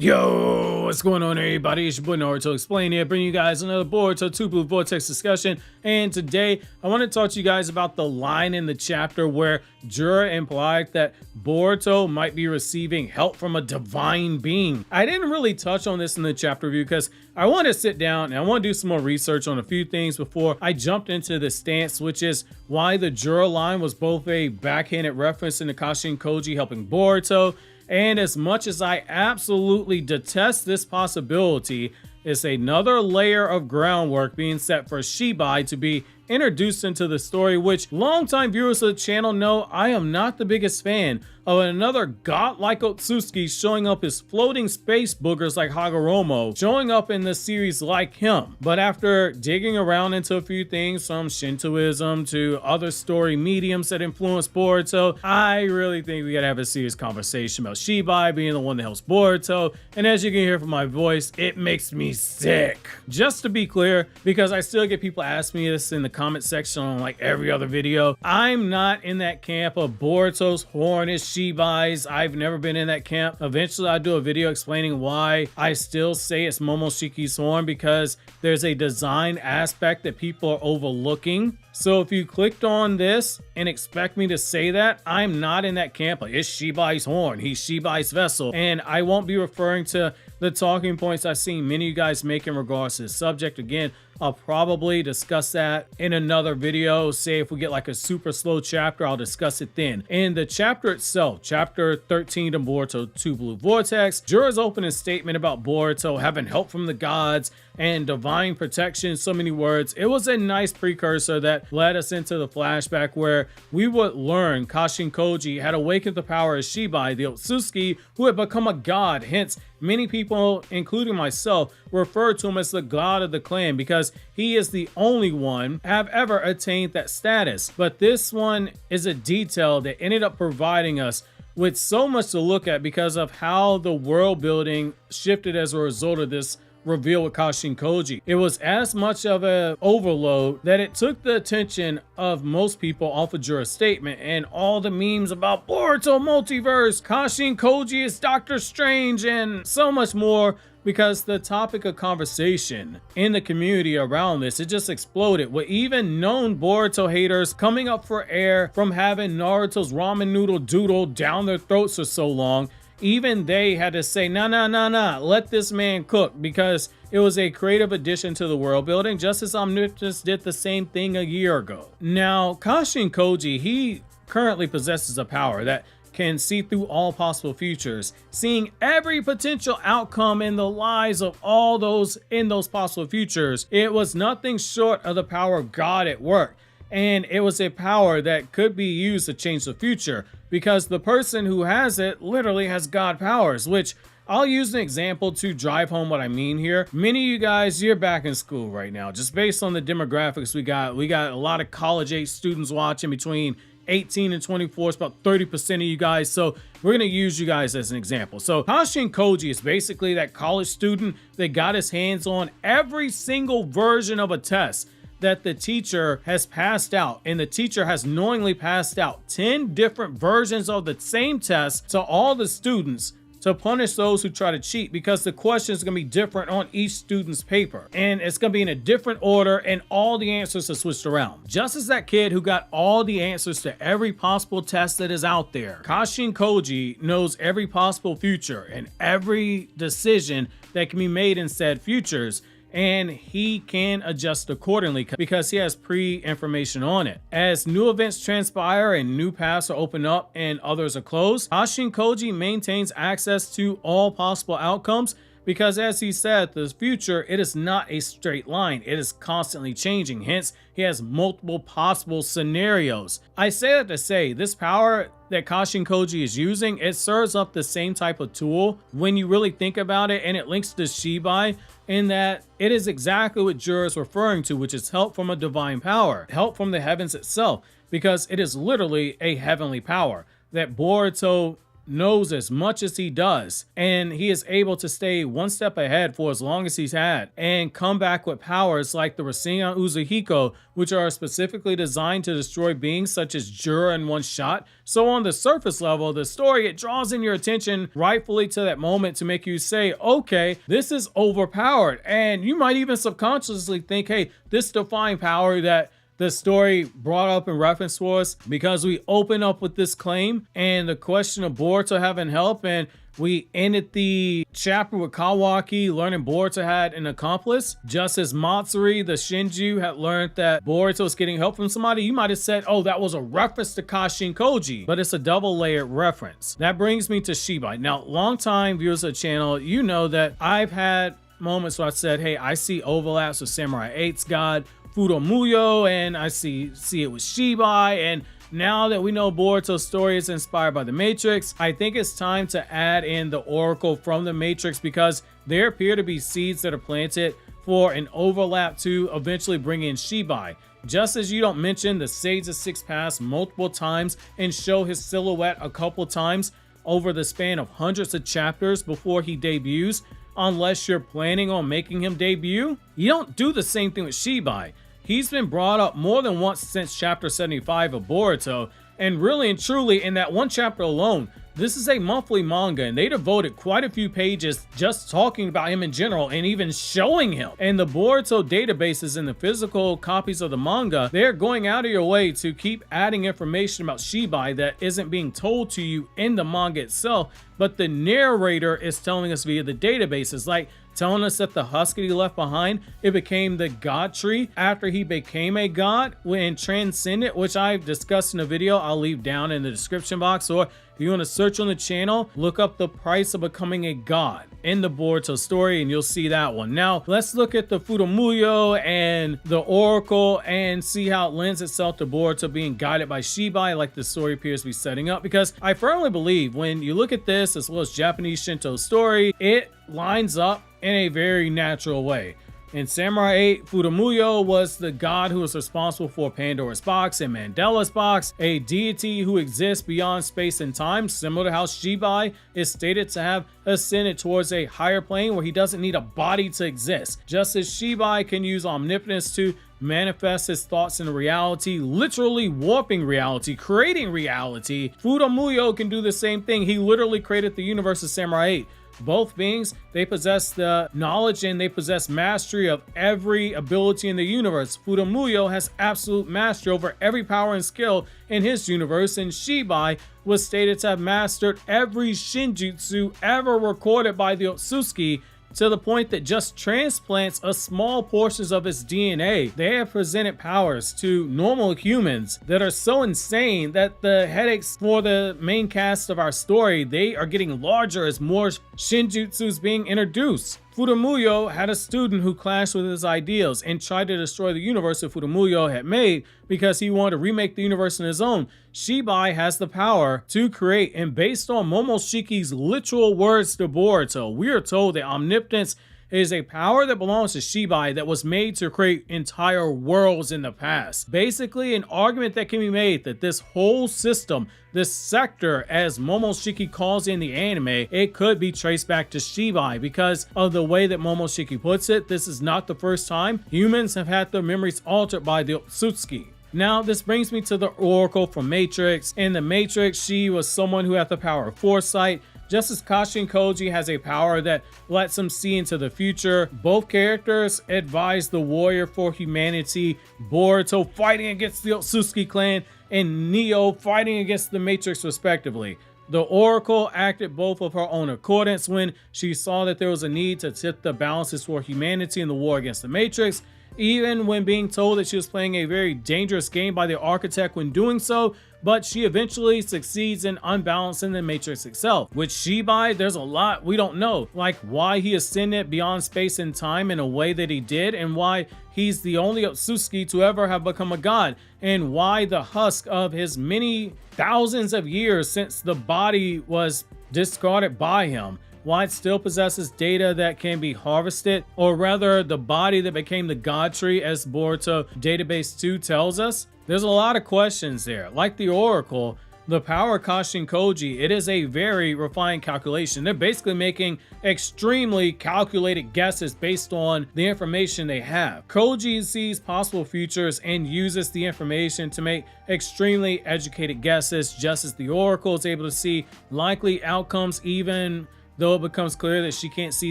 Yo, what's going on everybody? It's your boy Naruto Explain here, bringing you guys another Boruto 2 Blue Vortex discussion. And today, I want to talk to you guys about the line in the chapter where Jura implied that Boruto might be receiving help from a divine being. I didn't really touch on this in the chapter review because I want to sit down and I want to do some more research on a few things before I jumped into the stance, which is why the Jura line was both a backhanded reference to Kakashi and Koji helping Boruto. And as much as I absolutely detest this possibility, it's another layer of groundwork being set for Shibai to be introduced into the story, which longtime viewers of the channel know I am not the biggest fan of another godlike Otsutsuki showing up as floating space boogers like Hagoromo, showing up in the series like him. But after digging around into a few things from Shintoism to other story mediums that influence Boruto, I really think we gotta have a serious conversation about Shibai being the one that helps Boruto. And as you can hear from my voice, it makes me sick. Just to be clear, because I still get people ask me this in the comment section on like every other video, I'm not in that camp of Boruto's horn is Shibai's. I've never been in that camp. Eventually I'll do a video explaining why I still say it's Momoshiki's horn, because there's a design aspect that people are overlooking. So if you clicked on this and expect me to say that, I'm not in that camp. Like, it's Shibai's horn, he's Shibai's vessel. And I won't be referring to the talking points I've seen many of you guys make in regards to this subject. Again, I'll probably discuss that in another video. Say if we get like a super slow chapter, I'll discuss it then. In the chapter itself, chapter 13 of Boruto 2 Blue Vortex, Jura's opening statement about Boruto having help from the gods and divine protection, so many words. It was a nice precursor that led us into the flashback where we would learn Kakashi and Koji had awakened the power of Shibai, the Otsutsuki, who had become a god. Hence, many people, including myself, refer to him as the god of the clan because he is the only one have ever attained that status. But this one is a detail that ended up providing us with so much to look at because of how the world building shifted as a result of this reveal with Kakashi and Koji. It was as much of an overload that it took the attention of most people off of Jura's statement, and all the memes about Boruto multiverse, Kakashi and Koji is Doctor Strange, and so much more, because the topic of conversation in the community around this, it just exploded, with even known Boruto haters coming up for air from having Naruto's ramen noodle doodle down their throats for so long. Even they had to say, nah, let this man cook, because it was a creative addition to the world building, just as Omnipotent did the same thing a year ago. Now, Kakashi and Koji, he currently possesses a power that can see through all possible futures, seeing every potential outcome in the lives of all those in those possible futures. It was nothing short of the power of God at work. And it was a power that could be used to change the future, because the person who has it literally has God powers, which I'll use an example to drive home what I mean here. Many of you guys, you're back in school right now. Just based on the demographics we got a lot of college age students watching between 18 and 24. It's about 30% of you guys. So we're going to use you guys as an example. So Kakashi and Koji is basically that college student that got his hands on every single version of a test that the teacher has passed out, and the teacher has knowingly passed out 10 different versions of the same test to all the students to punish those who try to cheat, because the questions are going to be different on each student's paper, and it's going to be in a different order, and all the answers are switched around. Just as that kid who got all the answers to every possible test that is out there, Kakashi and Koji knows every possible future and every decision that can be made in said futures, and he can adjust accordingly because he has pre-information on it. As new events transpire and new paths are opened up and others are closed, Kakashi and Koji maintains access to all possible outcomes, because as he said, the future, it is not a straight line. It is constantly changing. Hence, he has multiple possible scenarios. I say that to say, this power that Kakashi and Koji is using, it serves up the same type of tool when you really think about it, and it links to Shibai in that it is exactly what Jura is referring to, which is help from a divine power, help from the heavens itself, because it is literally a heavenly power that Boruto knows as much as he does, and he is able to stay one step ahead for as long as he's had, and come back with powers like the Rasengan Uzuhiko, which are specifically designed to destroy beings such as Jura in one shot. So on the surface level of the story, it draws in your attention rightfully to that moment to make you say, okay, this is overpowered. And you might even subconsciously think, hey, this defying power that the story brought up in reference to us, because we open up with this claim and the question of Boruto having help, and we ended the chapter with Kawaki learning Boruto had an accomplice. Just as Matsuri, the Shinju, had learned that Boruto was getting help from somebody, you might have said, oh, that was a reference to Kashin Koji, but it's a double-layered reference. That brings me to Shibai. Now, longtime viewers of the channel, you know that I've had moments where I said, hey, I see overlaps with Samurai 8's God, Fudomuyo, and I see it with Shibai, and now that we know Boruto's story is inspired by the Matrix, I think it's time to add in the Oracle from the Matrix, because there appear to be seeds that are planted for an overlap to eventually bring in Shibai. Just as you don't mention the Sage of Six Paths multiple times and show his silhouette a couple times over the span of hundreds of chapters before he debuts, unless you're planning on making him debut, you don't do the same thing with Shibai. He's been brought up more than once since chapter 75 of Boruto, and really and truly in that one chapter alone, this is a monthly manga, and they devoted quite a few pages just talking about him in general and even showing him. And the Boruto databases and the physical copies of the manga, they're going out of your way to keep adding information about Shibai that isn't being told to you in the manga itself, but the narrator is telling us via the databases, like telling us that the husk that he left behind, it became the god tree after he became a god when transcended, which I've discussed in a video I'll leave down in the description box, or if you want to search on the channel, look up the price of becoming a god in the Boruto story and you'll see that one. Now let's look at the Fudomuyo and the Oracle and see how it lends itself to Boruto being guided by Shibai like the story appears to be setting up, because I firmly believe when you look at this as well as Japanese Shinto story, it lines up in a very natural way. In Samurai 8, Fudomuyo was the god who was responsible for Pandora's box and Mandela's box, a deity who exists beyond space and time, similar to how Shibai is stated to have ascended towards a higher plane where he doesn't need a body to exist. Just as Shibai can use omnipotence to manifest his thoughts in reality, literally warping reality, creating reality, Fudomuyo can do the same thing. He literally created the universe of Samurai 8. Both beings, they possess the knowledge and they possess mastery of every ability in the universe. Fudomuyo has absolute mastery over every power and skill in his universe, and Shibai was stated to have mastered every Shinjutsu ever recorded by the Otsutsuki, to the point that just transplants a small portions of its DNA. They have presented powers to normal humans that are so insane that the headaches for the main cast of our story, they are getting larger as more Shinjutsus being introduced. Fudomuyo had a student who clashed with his ideals and tried to destroy the universe that Fudomuyo had made because he wanted to remake the universe on his own. Shibai has the power to create, and based on Momoshiki's literal words to Boruto, we are told that omnipotence is a power that belongs to Shibai that was made to create entire worlds in the past. Basically, an argument that can be made that this whole system, this sector, as Momoshiki calls in the anime, it could be traced back to Shibai because of the way that Momoshiki puts it. This is not the first time humans have had their memories altered by the Otsutsuki. Now, this brings me to the Oracle from Matrix. In the Matrix, she was someone who had the power of foresight. Just as Kashin Koji has a power that lets him see into the future, both characters advise the warrior for humanity, Boruto fighting against the Otsutsuki clan, and Neo fighting against the Matrix respectively. The Oracle acted both of her own accordance when she saw that there was a need to tip the balances for humanity in the war against the Matrix, even when being told that she was playing a very dangerous game by the architect when doing so, but she eventually succeeds in unbalancing the Matrix itself. With Shibai, there's a lot we don't know, like why he ascended beyond space and time in a way that he did, and why he's the only Otsutsuki to ever have become a god, and why the husk of his many thousands of years since the body was discarded by him, why it still possesses data that can be harvested, or rather the body that became the god tree as Boruto Database 2 tells us. There's a lot of questions there. Like the Oracle, the power Kashin Koji, it is a very refined calculation. They're basically making extremely calculated guesses based on the information they have. Koji sees possible futures and uses the information to make extremely educated guesses, just as the Oracle is able to see likely outcomes, even though it becomes clear that she can't see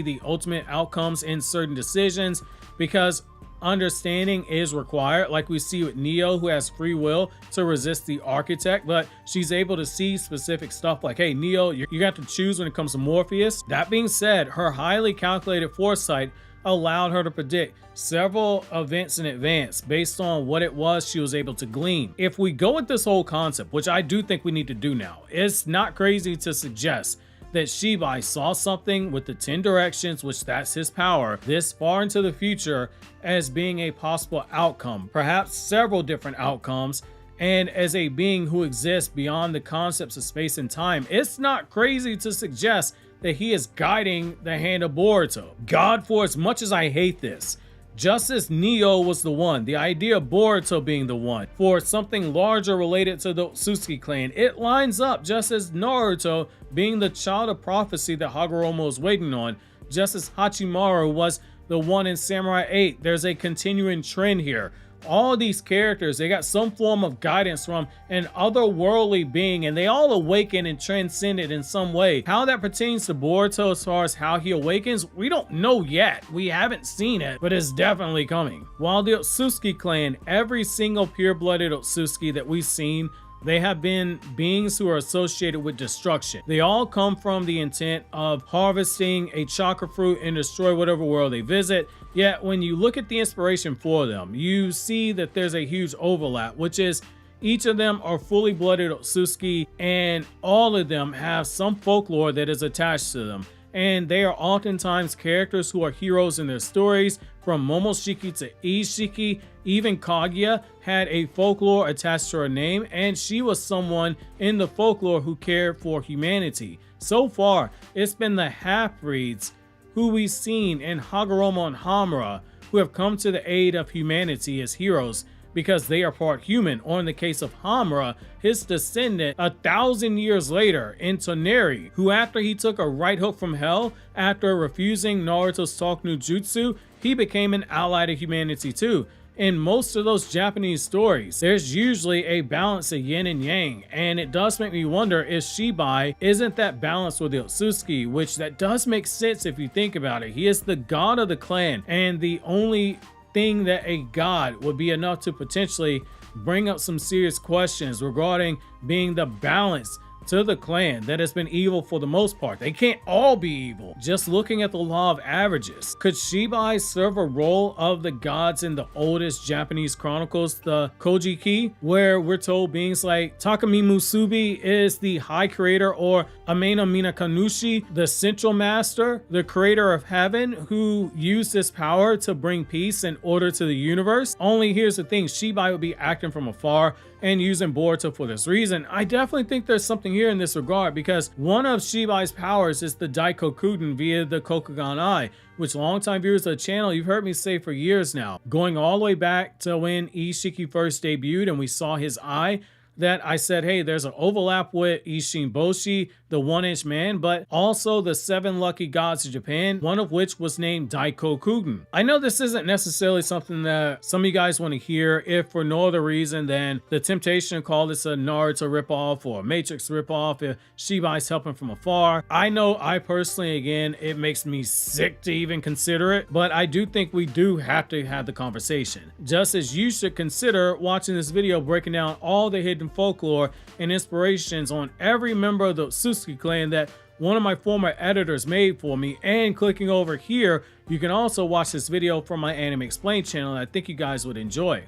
the ultimate outcomes in certain decisions, because understanding is required, like we see with Neo, who has free will to resist the architect, but she's able to see specific stuff like, hey Neo, you got to choose when it comes to Morpheus. That being said, her highly calculated foresight allowed her to predict several events in advance based on what it was she was able to glean. If we go with this whole concept, which I do think we need to do now, it's not crazy to suggest that Shibai saw something with the 10 directions, which that's his power, this far into the future as being a possible outcome, perhaps several different outcomes, and as a being who exists beyond the concepts of space and time, it's not crazy to suggest that he is guiding the hand of Boruto. God, for as much as I hate this, just as Neo was the one, the idea of Boruto being the one for something larger related to the Otsutsuki clan, it lines up just as Naruto being the child of prophecy that Hagoromo is waiting on, just as Hachimaru was the one in Samurai 8. There's a continuing trend here. All these characters, they got some form of guidance from an otherworldly being, and they all awaken and transcend it in some way. How that pertains to Boruto as far as how he awakens, we don't know yet. We haven't seen it, but it's definitely coming. While the Otsutsuki clan, every single pure-blooded Otsutsuki that we've seen, they have been beings who are associated with destruction. They all come from the intent of harvesting a chakra fruit and destroy whatever world they visit. Yet when you look at the inspiration for them, you see that there's a huge overlap, which is each of them are fully blooded Otsutsuki, and all of them have some folklore that is attached to them. And they are oftentimes characters who are heroes in their stories, from Momoshiki to Ishiki. Even Kaguya had a folklore attached to her name, and she was someone in the folklore who cared for humanity. So far, it's been the half-breeds who we've seen in Hagoromo and Hamura who have come to the aid of humanity as heroes, because they are part human, or in the case of Hamura, his descendant 1,000 years later in Toneri, who after he took a right hook from hell after refusing Naruto's Talk no Jutsu, he became an ally to humanity too. In most of those Japanese stories, there's usually a balance of yin and yang, and it does make me wonder if Shibai isn't that balance with the Otsutsuki, which that does make sense if you think about it. He is the god of the clan, and the only thing that a god would be enough to potentially bring up some serious questions regarding being the balance to the clan that has been evil for the most part. They can't all be evil. Just looking at the law of averages, could Shibai serve a role of the gods in the oldest Japanese chronicles, the Kojiki, where we're told beings like Takami Musubi is the high creator, or Ameno Minakanushi, the central master, the creator of heaven, who used this power to bring peace and order to the universe? Only here's the thing, Shibai would be acting from afar and using Boruto for this reason. I definitely think there's something here in this regard, because one of Shibai's powers is the Daikokuden via the Kokugan Eye, which longtime viewers of the channel, you've heard me say for years now, going all the way back to when Ishiki first debuted and we saw his eye, that I said, hey, there's an overlap with Ishin Boshi, the one-inch man, but also the 7 lucky gods of Japan, one of which was named Daikokuden. I know this isn't necessarily something that some of you guys want to hear, if for no other reason than the temptation to call this a Naruto ripoff or a Matrix ripoff if Shibai's helping from afar. I know I personally, again, it makes me sick to even consider it, but I do think we do have to have the conversation. Just as you should consider watching this video breaking down all the hidden folklore and inspirations on every member of the Otsutsuki clan that one of my former editors made for me, and clicking over here, you can also watch this video from my Anime Explained channel, and I think you guys would enjoy.